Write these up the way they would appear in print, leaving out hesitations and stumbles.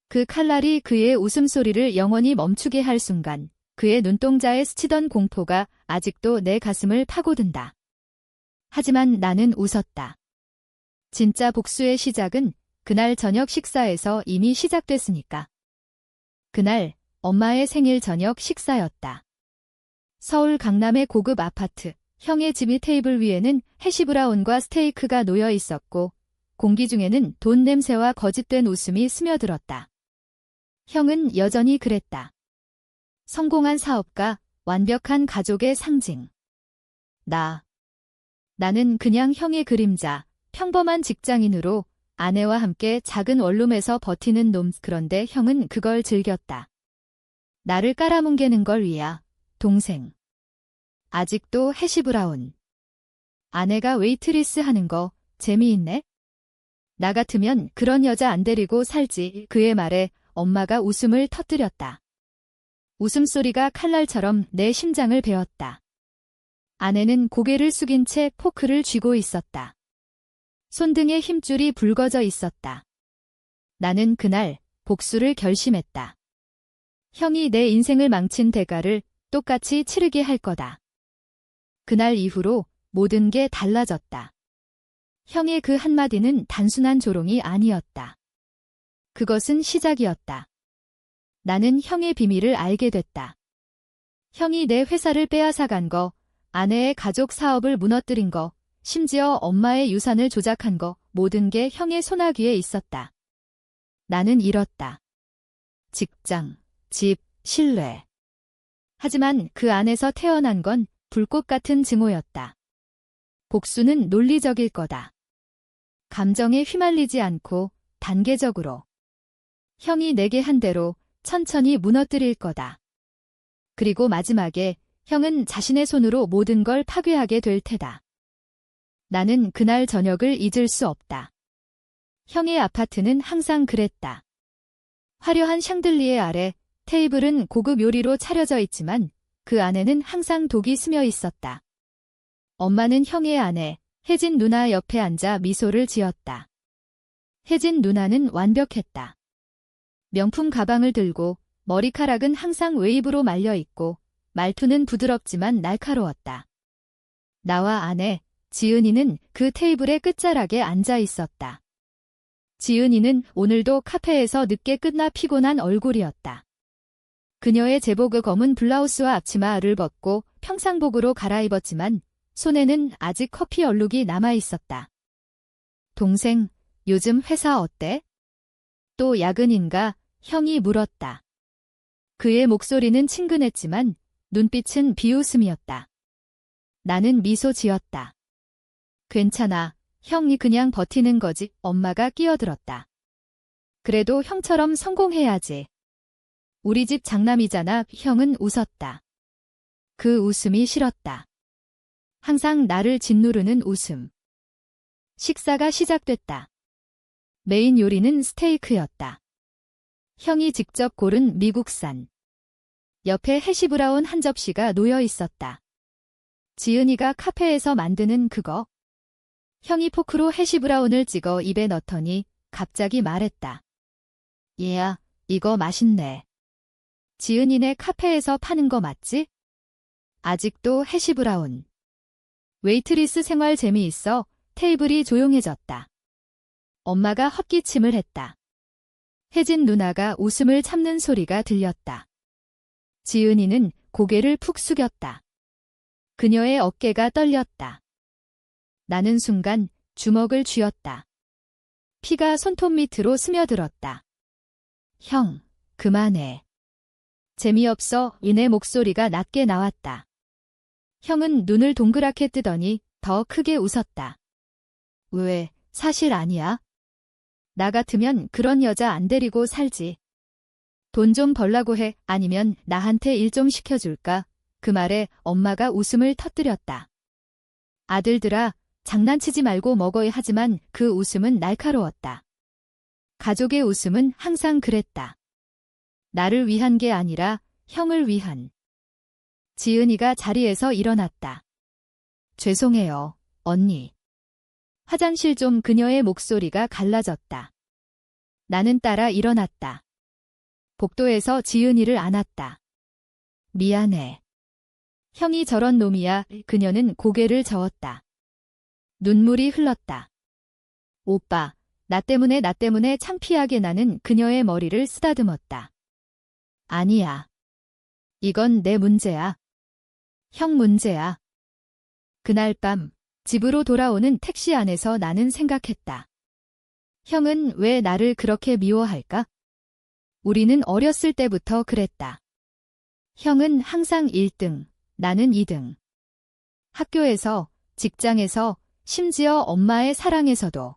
그 칼날이 그의 웃음소리를 영원히 멈추게 할 순간 그의 눈동자에 스치던 공포가 아직도 내 가슴을 파고든다. 하지만 나는 웃었다. 진짜 복수의 시작은 그날 저녁 식사에서 이미 시작됐으니까. 그날 엄마의 생일 저녁 식사였다. 서울 강남의 고급 아파트, 형의 집이 테이블 위에는 해시브라운과 스테이크가 놓여 있었고 공기 중에는 돈 냄새와 거짓된 웃음이 스며들었다. 형은 여전히 그랬다. 성공한 사업가, 완벽한 가족의 상징. 나는 그냥 형의 그림자, 평범한 직장인으로 아내와 함께 작은 원룸에서 버티는 놈. 그런데 형은 그걸 즐겼다. 나를 깔아뭉개는 걸 위야, 동생. 아직도 해시브라운. 아내가 웨이트리스 하는 거 재미있네? 나 같으면 그런 여자 안 데리고 살지. 그의 말에 엄마가 웃음을 터뜨렸다. 웃음소리가 칼날처럼 내 심장을 베었다. 아내는 고개를 숙인 채 포크를 쥐고 있었다. 손등에 힘줄이 붉어져 있었다. 나는 그날 복수를 결심했다. 형이 내 인생을 망친 대가를 똑같이 치르게 할 거다. 그날 이후로 모든 게 달라졌다. 형의 그 한마디는 단순한 조롱이 아니었다. 그것은 시작이었다. 나는 형의 비밀을 알게 됐다. 형이 내 회사를 빼앗아간 거, 아내의 가족 사업을 무너뜨린 거, 심지어 엄마의 유산을 조작한 거, 모든 게 형의 손아귀에 있었다. 나는 잃었다. 직장, 집, 신뢰. 하지만 그 안에서 태어난 건 불꽃 같은 증오였다. 복수는 논리적일 거다. 감정에 휘말리지 않고 단계적으로. 형이 내게 한 대로 천천히 무너뜨릴 거다. 그리고 마지막에 형은 자신의 손으로 모든 걸 파괴하게 될 테다. 나는 그날 저녁을 잊을 수 없다. 형의 아파트는 항상 그랬다. 화려한 샹들리에 아래 테이블은 고급 요리로 차려져 있지만 그 안에는 항상 독이 스며 있었다. 엄마는 형의 아내, 혜진 누나 옆에 앉아 미소를 지었다. 혜진 누나는 완벽했다. 명품 가방을 들고 머리카락은 항상 웨이브로 말려 있고 말투는 부드럽지만 날카로웠다. 나와 아내, 지은이는 그 테이블의 끝자락에 앉아 있었다. 지은이는 오늘도 카페에서 늦게 끝나 피곤한 얼굴이었다. 그녀의 제복 검은 블라우스와 앞치마를 벗고 평상복으로 갈아입었지만 손에는 아직 커피 얼룩이 남아 있었다. 동생, 요즘 회사 어때? 또 야근인가? 형이 물었다. 그의 목소리는 친근했지만 눈빛은 비웃음이었다. 나는 미소 지었다. 괜찮아. 형이 그냥 버티는 거지. 엄마가 끼어들었다. 그래도 형처럼 성공해야지. 우리 집 장남이잖아. 형은 웃었다. 그 웃음이 싫었다. 항상 나를 짓누르는 웃음. 식사가 시작됐다. 메인 요리는 스테이크였다. 형이 직접 고른 미국산. 옆에 해시브라운 한 접시가 놓여 있었다. 지은이가 카페에서 만드는 그거. 형이 포크로 해시브라운을 찍어 입에 넣더니 갑자기 말했다. 얘야, 이거 맛있네. 지은이네 카페에서 파는 거 맞지? 아직도 해시브라운. 웨이트리스 생활 재미있어. 테이블이 조용해졌다. 엄마가 헛기침을 했다. 혜진 누나가 웃음을 참는 소리가 들렸다. 지은이는 고개를 푹 숙였다. 그녀의 어깨가 떨렸다. 나는 순간 주먹을 쥐었다. 피가 손톱 밑으로 스며들었다. 형, 그만해. 재미없어. 이내 목소리가 낮게 나왔다. 형은 눈을 동그랗게 뜨더니 더 크게 웃었다. 왜, 사실 아니야? 나 같으면 그런 여자 안 데리고 살지. 돈 좀 벌라고 해. 아니면 나한테 일 좀 시켜줄까? 그 말에 엄마가 웃음을 터뜨렸다. 아들들아, 장난치지 말고 먹어야. 하지만 그 웃음은 날카로웠다. 가족의 웃음은 항상 그랬다. 나를 위한 게 아니라 형을 위한. 지은이가 자리에서 일어났다. 죄송해요, 언니. 화장실 좀. 그녀의 목소리가 갈라졌다. 나는 따라 일어났다. 복도에서 지은이를 안았다. 미안해. 형이 저런 놈이야. 그녀는 고개를 저었다. 눈물이 흘렀다. 오빠, 나 때문에 창피하게 나는 그녀의 머리를 쓰다듬었다. 아니야. 이건 내 문제야. 형 문제야. 그날 밤 집으로 돌아오는 택시 안에서 나는 생각했다. 형은 왜 나를 그렇게 미워할까? 우리는 어렸을 때부터 그랬다. 형은 항상 1등, 나는 2등. 학교에서, 직장에서, 심지어 엄마의 사랑에서도.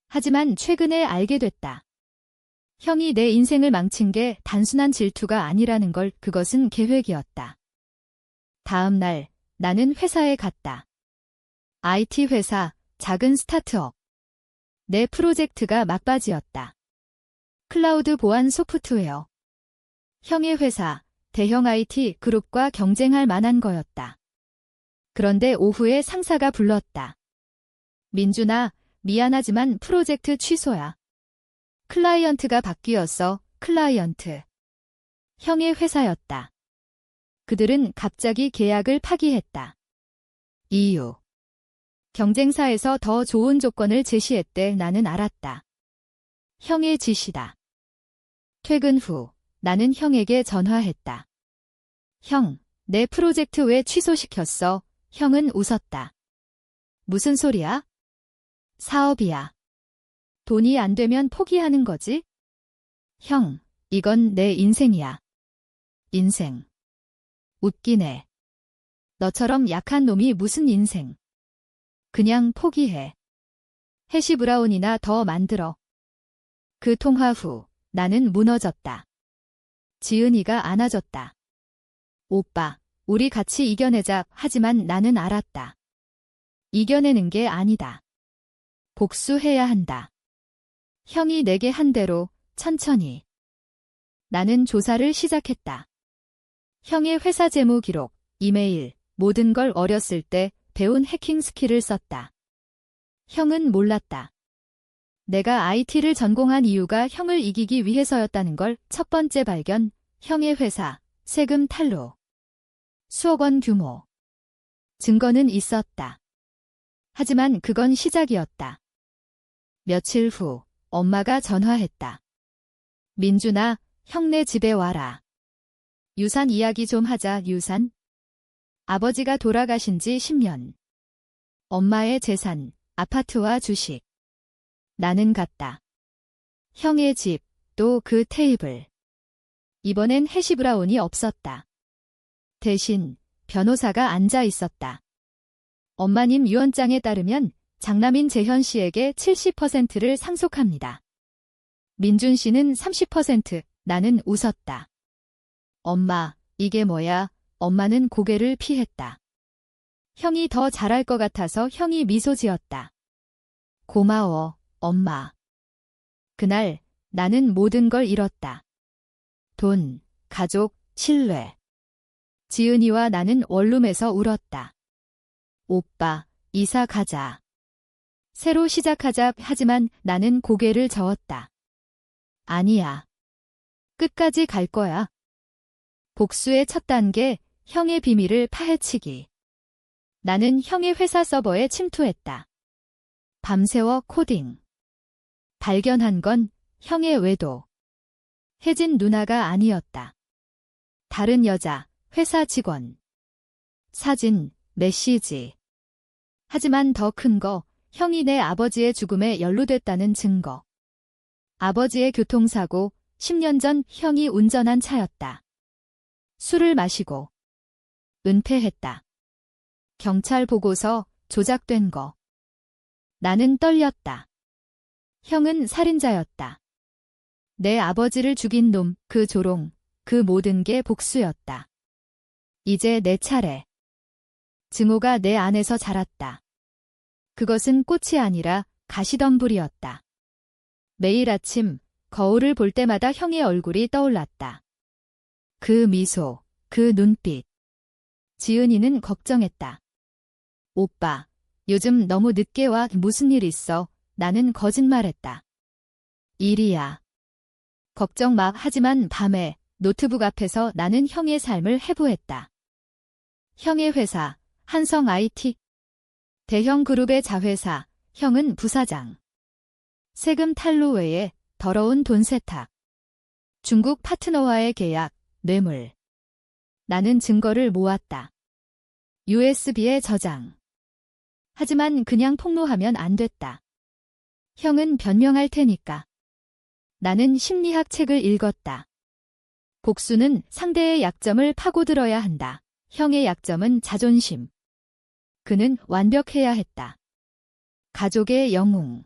하지만 최근에 알게 됐다. 형이 내 인생을 망친 게 단순한 질투가 아니라는 걸. 그것은 계획이었다. 다음 날 나는 회사에 갔다. IT 회사, 작은 스타트업. 내 프로젝트가 막바지였다. 클라우드 보안 소프트웨어. 형의 회사, 대형 IT 그룹과 경쟁할 만한 거였다. 그런데 오후에 상사가 불렀다. 민준아, 미안하지만 프로젝트 취소야. 클라이언트가 바뀌었어. 클라이언트. 형의 회사였다. 그들은 갑자기 계약을 파기했다. 이유. 경쟁사에서 더 좋은 조건을 제시했대. 나는 알았다. 형의 지시다. 퇴근 후 나는 형에게 전화했다. 형, 내 프로젝트 왜 취소시켰어? 형은 웃었다. 무슨 소리야? 사업이야. 돈이 안 되면 포기하는 거지? 형, 이건 내 인생이야. 인생. 웃기네. 너처럼 약한 놈이 무슨 인생. 그냥 포기해. 해시 브라운이나 더 만들어. 그 통화 후 나는 무너졌다. 지은이가 안아줬다. 오빠, 우리 같이 이겨내자. 하지만 나는 알았다. 이겨내는 게 아니다. 복수해야 한다. 형이 내게 한 대로 천천히. 나는 조사를 시작했다. 형의 회사 재무 기록, 이메일, 모든 걸 어렸을 때 배운 해킹 스킬을 썼다. 형은 몰랐다. 내가 IT를 전공한 이유가 형을 이기기 위해서였다는 걸. 첫 번째 발견, 형의 회사, 세금 탈루. 수억 원 규모. 증거는 있었다. 하지만 그건 시작이었다. 며칠 후 엄마가 전화했다. 민준아, 형네 집에 와라. 유산 이야기 좀 하자. 유산? 아버지가 돌아가신 지 10년. 엄마의 재산, 아파트와 주식. 나는 갔다. 형의 집, 또 그 테이블. 이번엔 해시 브라운이 없었다. 대신 변호사가 앉아 있었다. 엄마님 유언장에 따르면 장남인 재현 씨에게 70%를 상속합니다. 민준 씨는 30%. 나는 웃었다. 엄마, 이게 뭐야? 엄마는 고개를 피했다. 형이 더 잘할 것 같아서. 형이 미소 지었다. 고마워, 엄마. 그날 나는 모든 걸 잃었다. 돈, 가족, 신뢰. 지은이와 나는 원룸에서 울었다. 오빠, 이사 가자. 새로 시작하자. 하지만 나는 고개를 저었다. 아니야. 끝까지 갈 거야. 복수의 첫 단계, 형의 비밀을 파헤치기. 나는 형의 회사 서버에 침투했다. 밤새워 코딩. 발견한 건 형의 외도. 혜진 누나가 아니었다. 다른 여자, 회사 직원. 사진, 메시지. 하지만 더 큰 거, 형이 내 아버지의 죽음에 연루됐다는 증거. 아버지의 교통사고, 10년 전 형이 운전한 차였다. 술을 마시고. 은폐했다. 경찰 보고서, 조작된 거. 나는 떨렸다. 형은 살인자였다. 내 아버지를 죽인 놈, 그 조롱, 그 모든 게 복수였다. 이제 내 차례. 증오가 내 안에서 자랐다. 그것은 꽃이 아니라 가시덤불이었다. 매일 아침 거울을 볼 때마다 형의 얼굴이 떠올랐다. 그 미소, 그 눈빛. 지은이는 걱정했다. 오빠, 요즘 너무 늦게 와. 무슨 일 있어? 나는 거짓말했다. 일이야. 걱정 마. 하지만 밤에 노트북 앞에서 나는 형의 삶을 해부했다. 형의 회사, 한성 IT. 대형 그룹의 자회사, 형은 부사장. 세금 탈루 외에 더러운 돈 세탁. 중국 파트너와의 계약, 뇌물. 나는 증거를 모았다. USB에 저장. 하지만 그냥 폭로하면 안 됐다. 형은 변명할 테니까. 나는 심리학 책을 읽었다. 복수는 상대의 약점을 파고들어야 한다. 형의 약점은 자존심. 그는 완벽해야 했다. 가족의 영웅.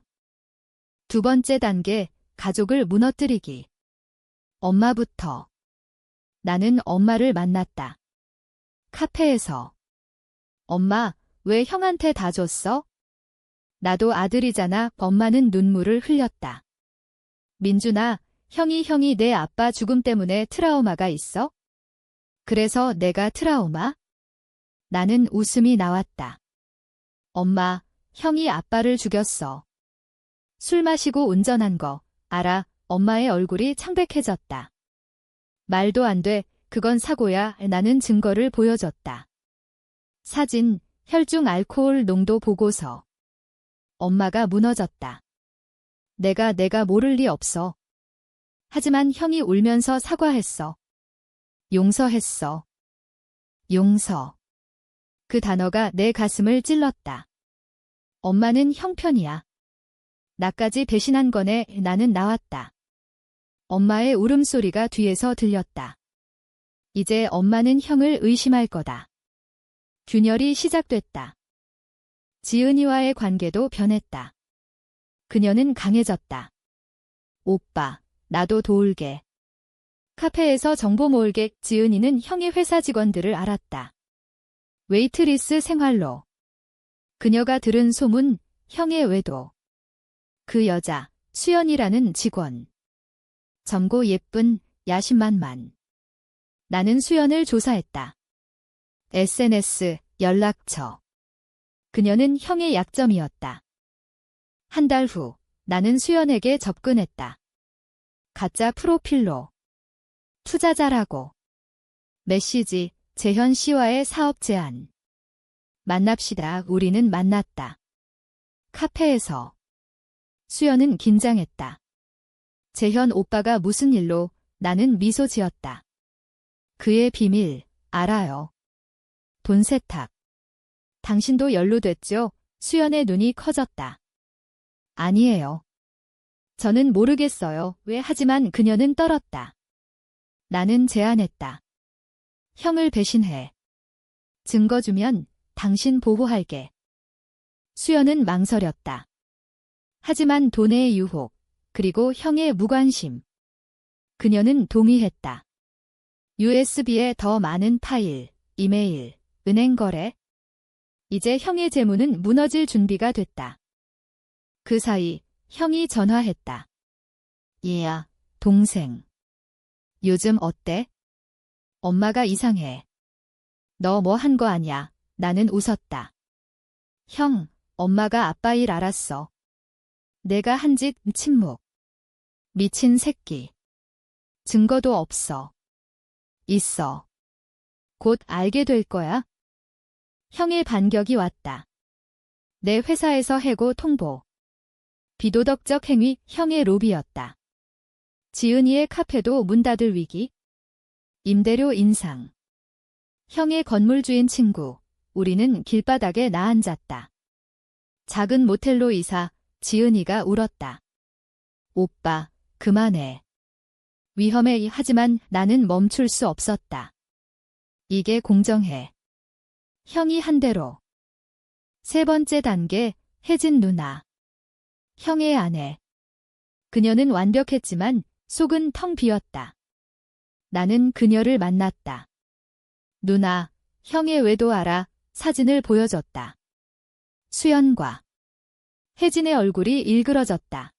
두 번째 단계, 가족을 무너뜨리기. 엄마부터. 나는 엄마를 만났다. 카페에서. 엄마, 왜 형한테 다 줬어? 나도 아들이잖아. 엄마는 눈물을 흘렸다. 민준아, 형이 내 아빠 죽음 때문에 트라우마가 있어? 그래서 내가 트라우마? 나는 웃음이 나왔다. 엄마, 형이 아빠를 죽였어. 술 마시고 운전한 거 알아? 엄마의 얼굴이 창백해졌다. 말도 안 돼. 그건 사고야. 나는 증거를 보여줬다. 사진, 혈중 알코올 농도 보고서. 엄마가 무너졌다. 내가 모를 리 없어. 하지만 형이 울면서 사과했어. 용서했어. 용서. 그 단어가 내 가슴을 찔렀다. 엄마는 형 편이야. 나까지 배신한 거네. 나는 나왔다. 엄마의 울음소리가 뒤에서 들렸다. 이제 엄마는 형을 의심할 거다. 균열이 시작됐다. 지은이와의 관계도 변했다. 그녀는 강해졌다. 오빠, 나도 도울게. 카페에서 정보 모을게. 지은이는 형의 회사 직원들을 알았다. 웨이트리스 생활로. 그녀가 들은 소문, 형의 외도. 그 여자, 수연이라는 직원. 젊고 예쁜, 야심만만. 나는 수연을 조사했다. SNS, 연락처. 그녀는 형의 약점이었다. 한 달 후, 나는 수연에게 접근했다. 가짜 프로필로. 투자자라고. 메시지, 재현 씨와의 사업 제안. 만납시다. 우리는 만났다. 카페에서. 수연은 긴장했다. 재현 오빠가 무슨 일로? 나는 미소 지었다. 그의 비밀, 알아요. 돈 세탁. 당신도 연루됐죠? 수연의 눈이 커졌다. 아니에요. 저는 모르겠어요. 왜? 하지만 그녀는 떨었다. 나는 제안했다. 형을 배신해. 증거 주면 당신 보호할게. 수연은 망설였다. 하지만 돈의 유혹, 그리고 형의 무관심. 그녀는 동의했다. USB에 더 많은 파일, 이메일, 은행 거래. 이제 형의 재무는 무너질 준비가 됐다. 그 사이 형이 전화했다. 얘야, 동생. 요즘 어때? 엄마가 이상해. 너 뭐 한 거 아냐? 나는 웃었다. 형, 엄마가 아빠 일 알았어. 내가 한 짓 침묵. 미친 새끼. 증거도 없어. 있어. 곧 알게 될 거야. 형의 반격이 왔다. 내 회사에서 해고 통보. 비도덕적 행위, 형의 로비였다. 지은이의 카페도 문 닫을 위기. 임대료 인상. 형의 건물주인 친구, 우리는 길바닥에 나앉았다. 작은 모텔로 이사, 지은이가 울었다. 오빠, 그만해. 위험해. 하지만 나는 멈출 수 없었다. 이게 공정해. 형이 한 대로. 세 번째 단계, 혜진 누나. 형의 아내. 그녀는 완벽했지만 속은 텅 비었다. 나는 그녀를 만났다. 누나, 형의 외도 알아? 사진을 보여줬다. 수연과 혜진의 얼굴이 일그러졌다.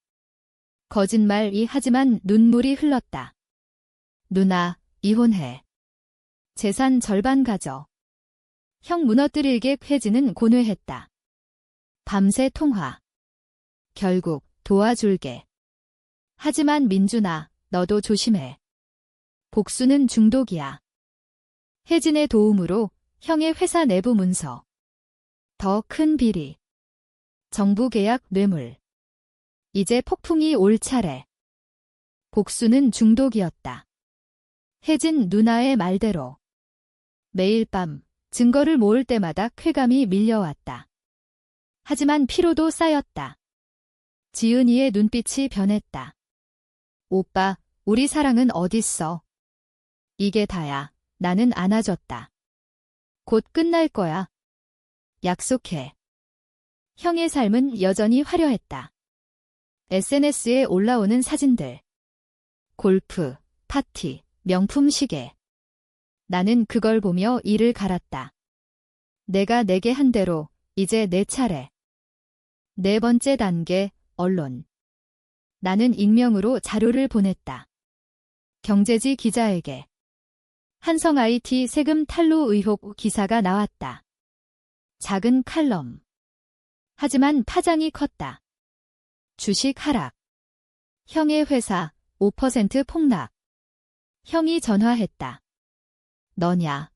거짓말이 하지만 눈물이 흘렀다. 누나, 이혼해. 재산 절반 가져. 형 무너뜨릴게. 혜진은 고뇌했다. 밤새 통화. 결국 도와줄게. 하지만 민준아, 너도 조심해. 복수는 중독이야. 혜진의 도움으로 형의 회사 내부 문서. 더 큰 비리. 정부 계약 뇌물. 이제 폭풍이 올 차례. 복수는 중독이었다. 혜진 누나의 말대로. 매일 밤 증거를 모을 때마다 쾌감이 밀려왔다. 하지만 피로도 쌓였다. 지은이의 눈빛이 변했다. 오빠, 우리 사랑은 어딨어? 이게 다야. 나는 안아줬다. 곧 끝날 거야. 약속해. 형의 삶은 여전히 화려했다. SNS에 올라오는 사진들. 골프, 파티, 명품 시계. 나는 그걸 보며 이를 갈았다. 내가 내게 한 대로 이제 내 차례. 네 번째 단계, 언론. 나는 익명으로 자료를 보냈다. 경제지 기자에게. 한성 IT 세금 탈루 의혹 기사가 나왔다. 작은 칼럼. 하지만 파장이 컸다. 주식 하락. 형의 회사 5% 폭락. 형이 전화했다. 너냐?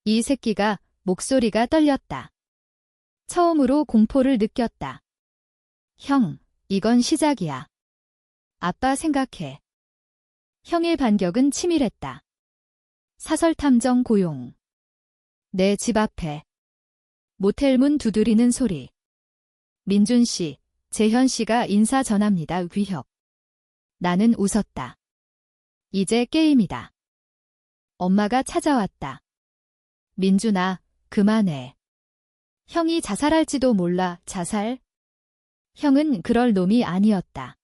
이 새끼가 목소리가 떨렸다. 처음으로 공포를 느꼈다. 형, 이건 시작이야. 아빠 생각해. 형의 반격은 치밀했다. 사설탐정 고용. 내 집 앞에. 모텔 문 두드리는 소리. 민준 씨, 재현 씨가 인사 전합니다. 위협. 나는 웃었다. 이제 게임이다. 엄마가 찾아왔다. 민준아, 그만해. 형이 자살할지도 몰라. 자살? 형은 그럴 놈이 아니었다.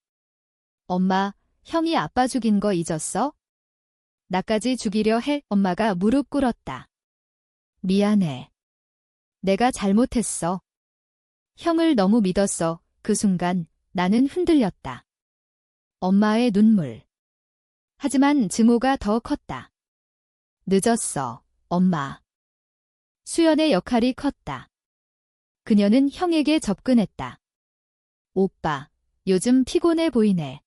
엄마, 형이 아빠 죽인 거 잊었어? 나까지 죽이려 해. 엄마가 무릎 꿇었다. 미안해. 내가 잘못했어. 형을 너무 믿었어. 그 순간 나는 흔들렸다. 엄마의 눈물. 하지만 증오가 더 컸다. 늦었어, 엄마. 수연의 역할이 컸다. 그녀는 형에게 접근했다. 오빠, 요즘 피곤해 보이네.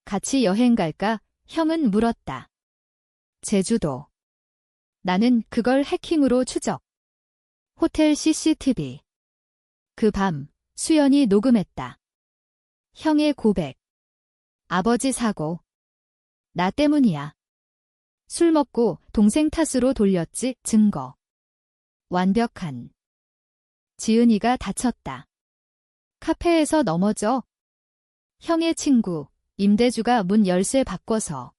같이 여행 갈까? 형은 물었다. 제주도. 나는 그걸 해킹으로 추적. 호텔 CCTV. 그 밤, 수연이 녹음했다. 형의 고백. 아버지 사고. 나 때문이야. 술 먹고 동생 탓으로 돌렸지. 증거. 완벽한. 지은이가 다쳤다. 카페에서 넘어져. 형의 친구, 임대주가 문 열쇠 바꿔서.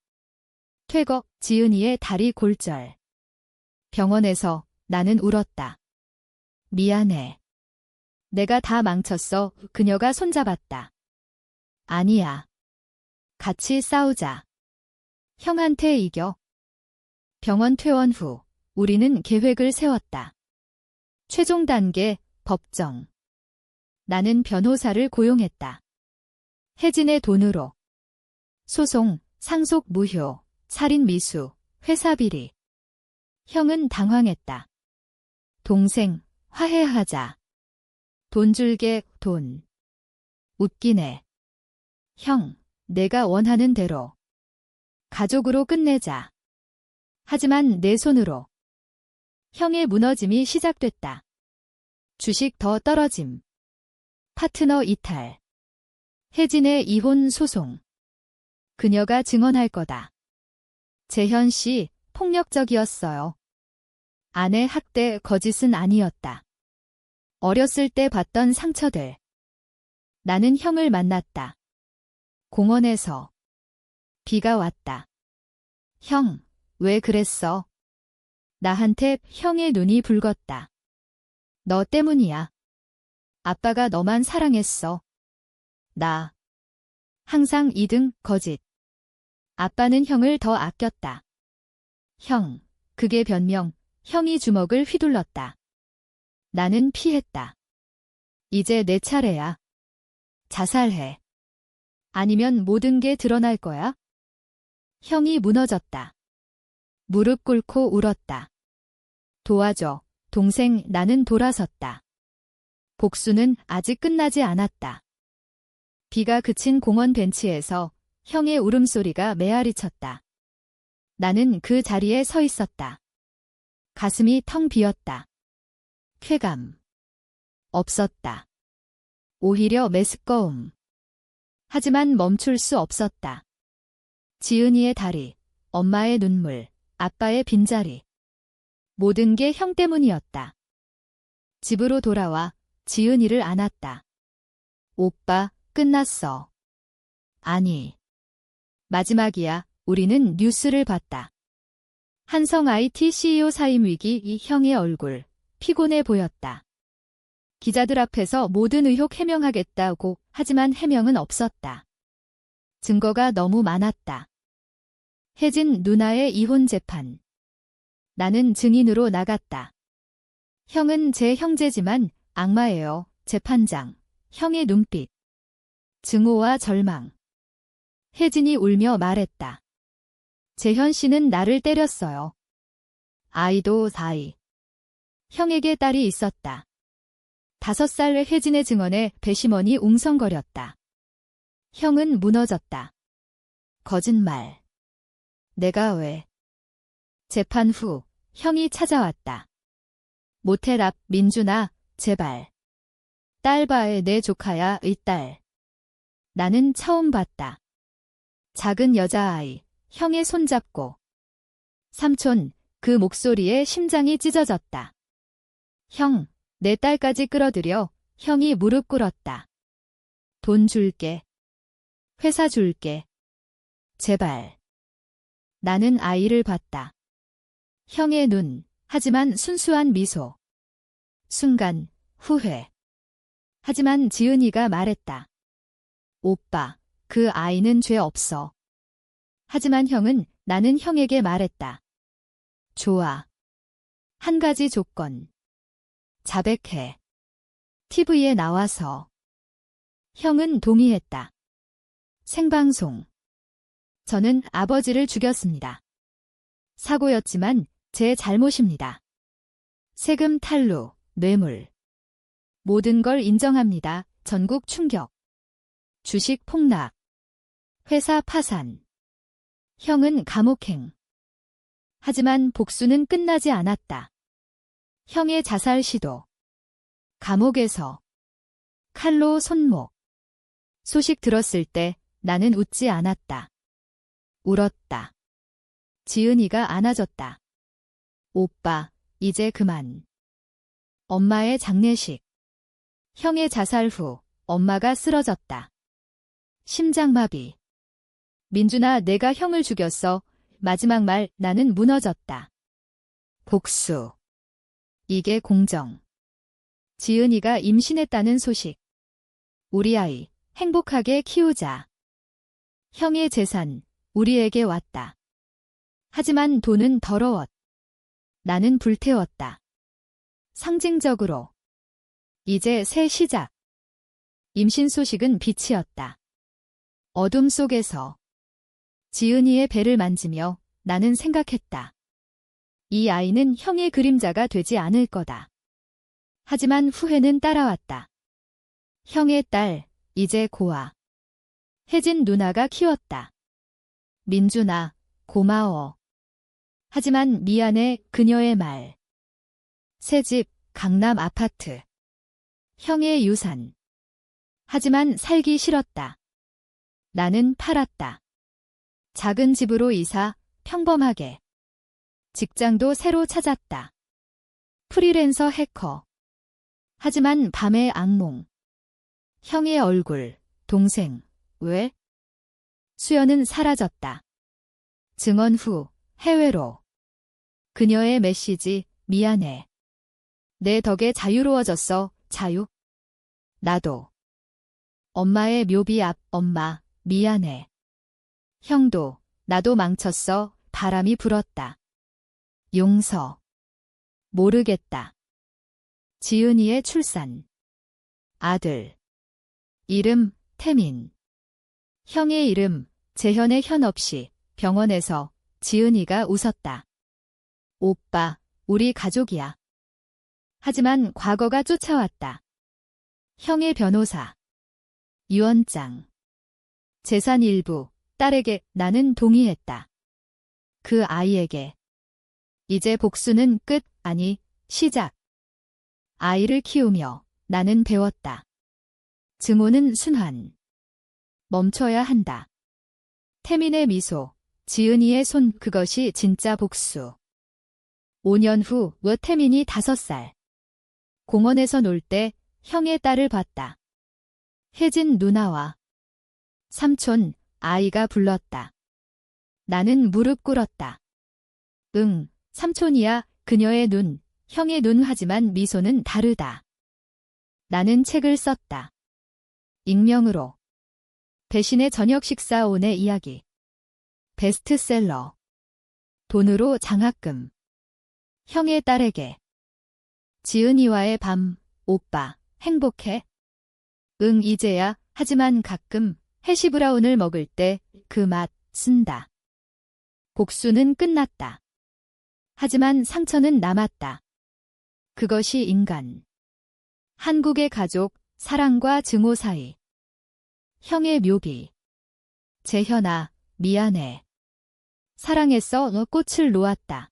퇴거, 지은이의 다리 골절. 병원에서 나는 울었다. 미안해. 내가 다 망쳤어. 그녀가 손잡았다. 아니야. 같이 싸우자. 형한테 이겨. 병원 퇴원 후 우리는 계획을 세웠다. 최종 단계, 법정. 나는 변호사를 고용했다. 혜진의 돈으로. 소송, 상속 무효, 살인 미수, 회사 비리. 형은 당황했다. 동생, 화해하자. 돈 줄게, 돈. 웃기네. 형, 내가 원하는 대로. 가족으로 끝내자. 하지만 내 손으로. 형의 무너짐이 시작됐다. 주식 더 떨어짐. 파트너 이탈. 혜진의 이혼 소송. 그녀가 증언할 거다. 재현 씨, 폭력적이었어요. 아내 학대 거짓은 아니었다. 어렸을 때 봤던 상처들. 나는 형을 만났다. 공원에서. 비가 왔다. 형, 왜 그랬어? 나한테 형의 눈이 붉었다. 너 때문이야. 아빠가 너만 사랑했어. 나. 항상 2등, 거짓. 아빠는 형을 더 아꼈다. 형, 그게 변명. 형이 주먹을 휘둘렀다. 나는 피했다. 이제 내 차례야. 자살해. 아니면 모든 게 드러날 거야? 형이 무너졌다. 무릎 꿇고 울었다. 도와줘, 동생. 나는 돌아섰다. 복수는 아직 끝나지 않았다. 비가 그친 공원 벤치에서 형의 울음소리가 메아리쳤다. 나는 그 자리에 서 있었다. 가슴이 텅 비었다. 쾌감. 없었다. 오히려 메스꺼움. 하지만 멈출 수 없었다. 지은이의 다리, 엄마의 눈물, 아빠의 빈자리. 모든 게 형 때문이었다. 집으로 돌아와 지은이를 안았다. 오빠, 끝났어. 아니. 마지막이야. 우리는 뉴스를 봤다. 한성 IT CEO 사임 위기. 이 형의 얼굴, 피곤해 보였다. 기자들 앞에서 모든 의혹 해명하겠다고 하지만 해명은 없었다. 증거가 너무 많았다. 혜진 누나의 이혼 재판. 나는 증인으로 나갔다. 형은 제 형제지만 악마예요. 재판장. 형의 눈빛. 증오와 절망. 혜진이 울며 말했다. 재현 씨는 나를 때렸어요. 아이도 사이. 형에게 딸이 있었다. 5살 혜진의 증언에 배심원이 웅성거렸다. 형은 무너졌다. 거짓말. 내가 왜? 재판 후 형이 찾아왔다. 모텔 앞. 민준아, 제발. 딸 봐에 내 조카야. 이 딸. 나는 처음 봤다. 작은 여자아이, 형의 손잡고. 삼촌, 그 목소리에 심장이 찢어졌다. 형, 내 딸까지 끌어들여. 형이 무릎 꿇었다. 돈 줄게. 회사 줄게. 제발. 나는 아이를 봤다. 형의 눈, 하지만 순수한 미소. 순간, 후회. 하지만 지은이가 말했다. 오빠, 그 아이는 죄 없어. 하지만 형은 나는 형에게 말했다. 좋아. 한 가지 조건. 자백해. TV에 나와서. 형은 동의했다. 생방송. 저는 아버지를 죽였습니다. 사고였지만 제 잘못입니다. 세금 탈루, 뇌물. 모든 걸 인정합니다. 전국 충격. 주식 폭락. 회사 파산. 형은 감옥행. 하지만 복수는 끝나지 않았다. 형의 자살 시도. 감옥에서. 칼로 손목. 소식 들었을 때 나는 웃지 않았다. 울었다. 지은이가 안아줬다. 오빠, 이제 그만. 엄마의 장례식. 형의 자살 후 엄마가 쓰러졌다. 심장마비. 민준아, 내가 형을 죽였어. 마지막 말. 나는 무너졌다. 복수. 이게 공정. 지은이가 임신했다는 소식. 우리 아이, 행복하게 키우자. 형의 재산, 우리에게 왔다. 하지만 돈은 더러웠. 나는 불태웠다. 상징적으로. 이제 새 시작. 임신 소식은 빛이었다. 어둠 속에서. 지은이의 배를 만지며 나는 생각했다. 이 아이는 형의 그림자가 되지 않을 거다. 하지만 후회는 따라왔다. 형의 딸, 이제 고아. 혜진 누나가 키웠다. 민준아, 고마워. 하지만 미안해. 그녀의 말. 새집, 강남 아파트. 형의 유산. 하지만 살기 싫었다. 나는 팔았다. 작은 집으로 이사, 평범하게. 직장도 새로 찾았다. 프리랜서 해커. 하지만 밤의 악몽. 형의 얼굴, 동생, 왜? 수연은 사라졌다. 증언 후, 해외로. 그녀의 메시지, 미안해. 내 덕에 자유로워졌어. 자유. 나도. 엄마의 묘비 앞. 엄마, 미안해. 형도, 나도 망쳤어. 바람이 불었다. 용서. 모르겠다. 지은이의 출산. 아들. 이름, 태민. 형의 이름, 재현의 현 없이 병원에서 지은이가 웃었다. 오빠, 우리 가족이야. 하지만 과거가 쫓아왔다. 형의 변호사. 유언장. 재산 일부, 딸에게 나는 동의했다. 그 아이에게. 이제 복수는 끝, 아니, 시작. 아이를 키우며 나는 배웠다. 증오는 순환. 멈춰야 한다. 태민의 미소, 지은이의 손, 그것이 진짜 복수. 5년 후, 태민이 5살. 공원에서 놀 때 형의 딸을 봤다. 혜진 누나와 삼촌, 아이가 불렀다. 나는 무릎 꿇었다. 응, 삼촌이야. 그녀의 눈, 형의 눈, 하지만 미소는 다르다. 나는 책을 썼다. 익명으로. 배신의 저녁 식사 온의 이야기. 베스트셀러. 돈으로 장학금. 형의 딸에게. 지은이와의 밤, 오빠, 행복해? 응, 이제야. 하지만 가끔 해시브라운을 먹을 때 그 맛, 쓴다. 복수는 끝났다. 하지만 상처는 남았다. 그것이 인간. 한국의 가족, 사랑과 증오 사이. 형의 묘비. 재현아, 미안해. 사랑했어. 너 꽃을 놓았다.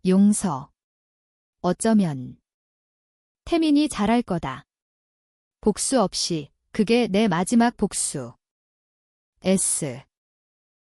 용서. 어쩌면. 태민이 잘할 거다. 복수 없이. 그게 내 마지막 복수. S.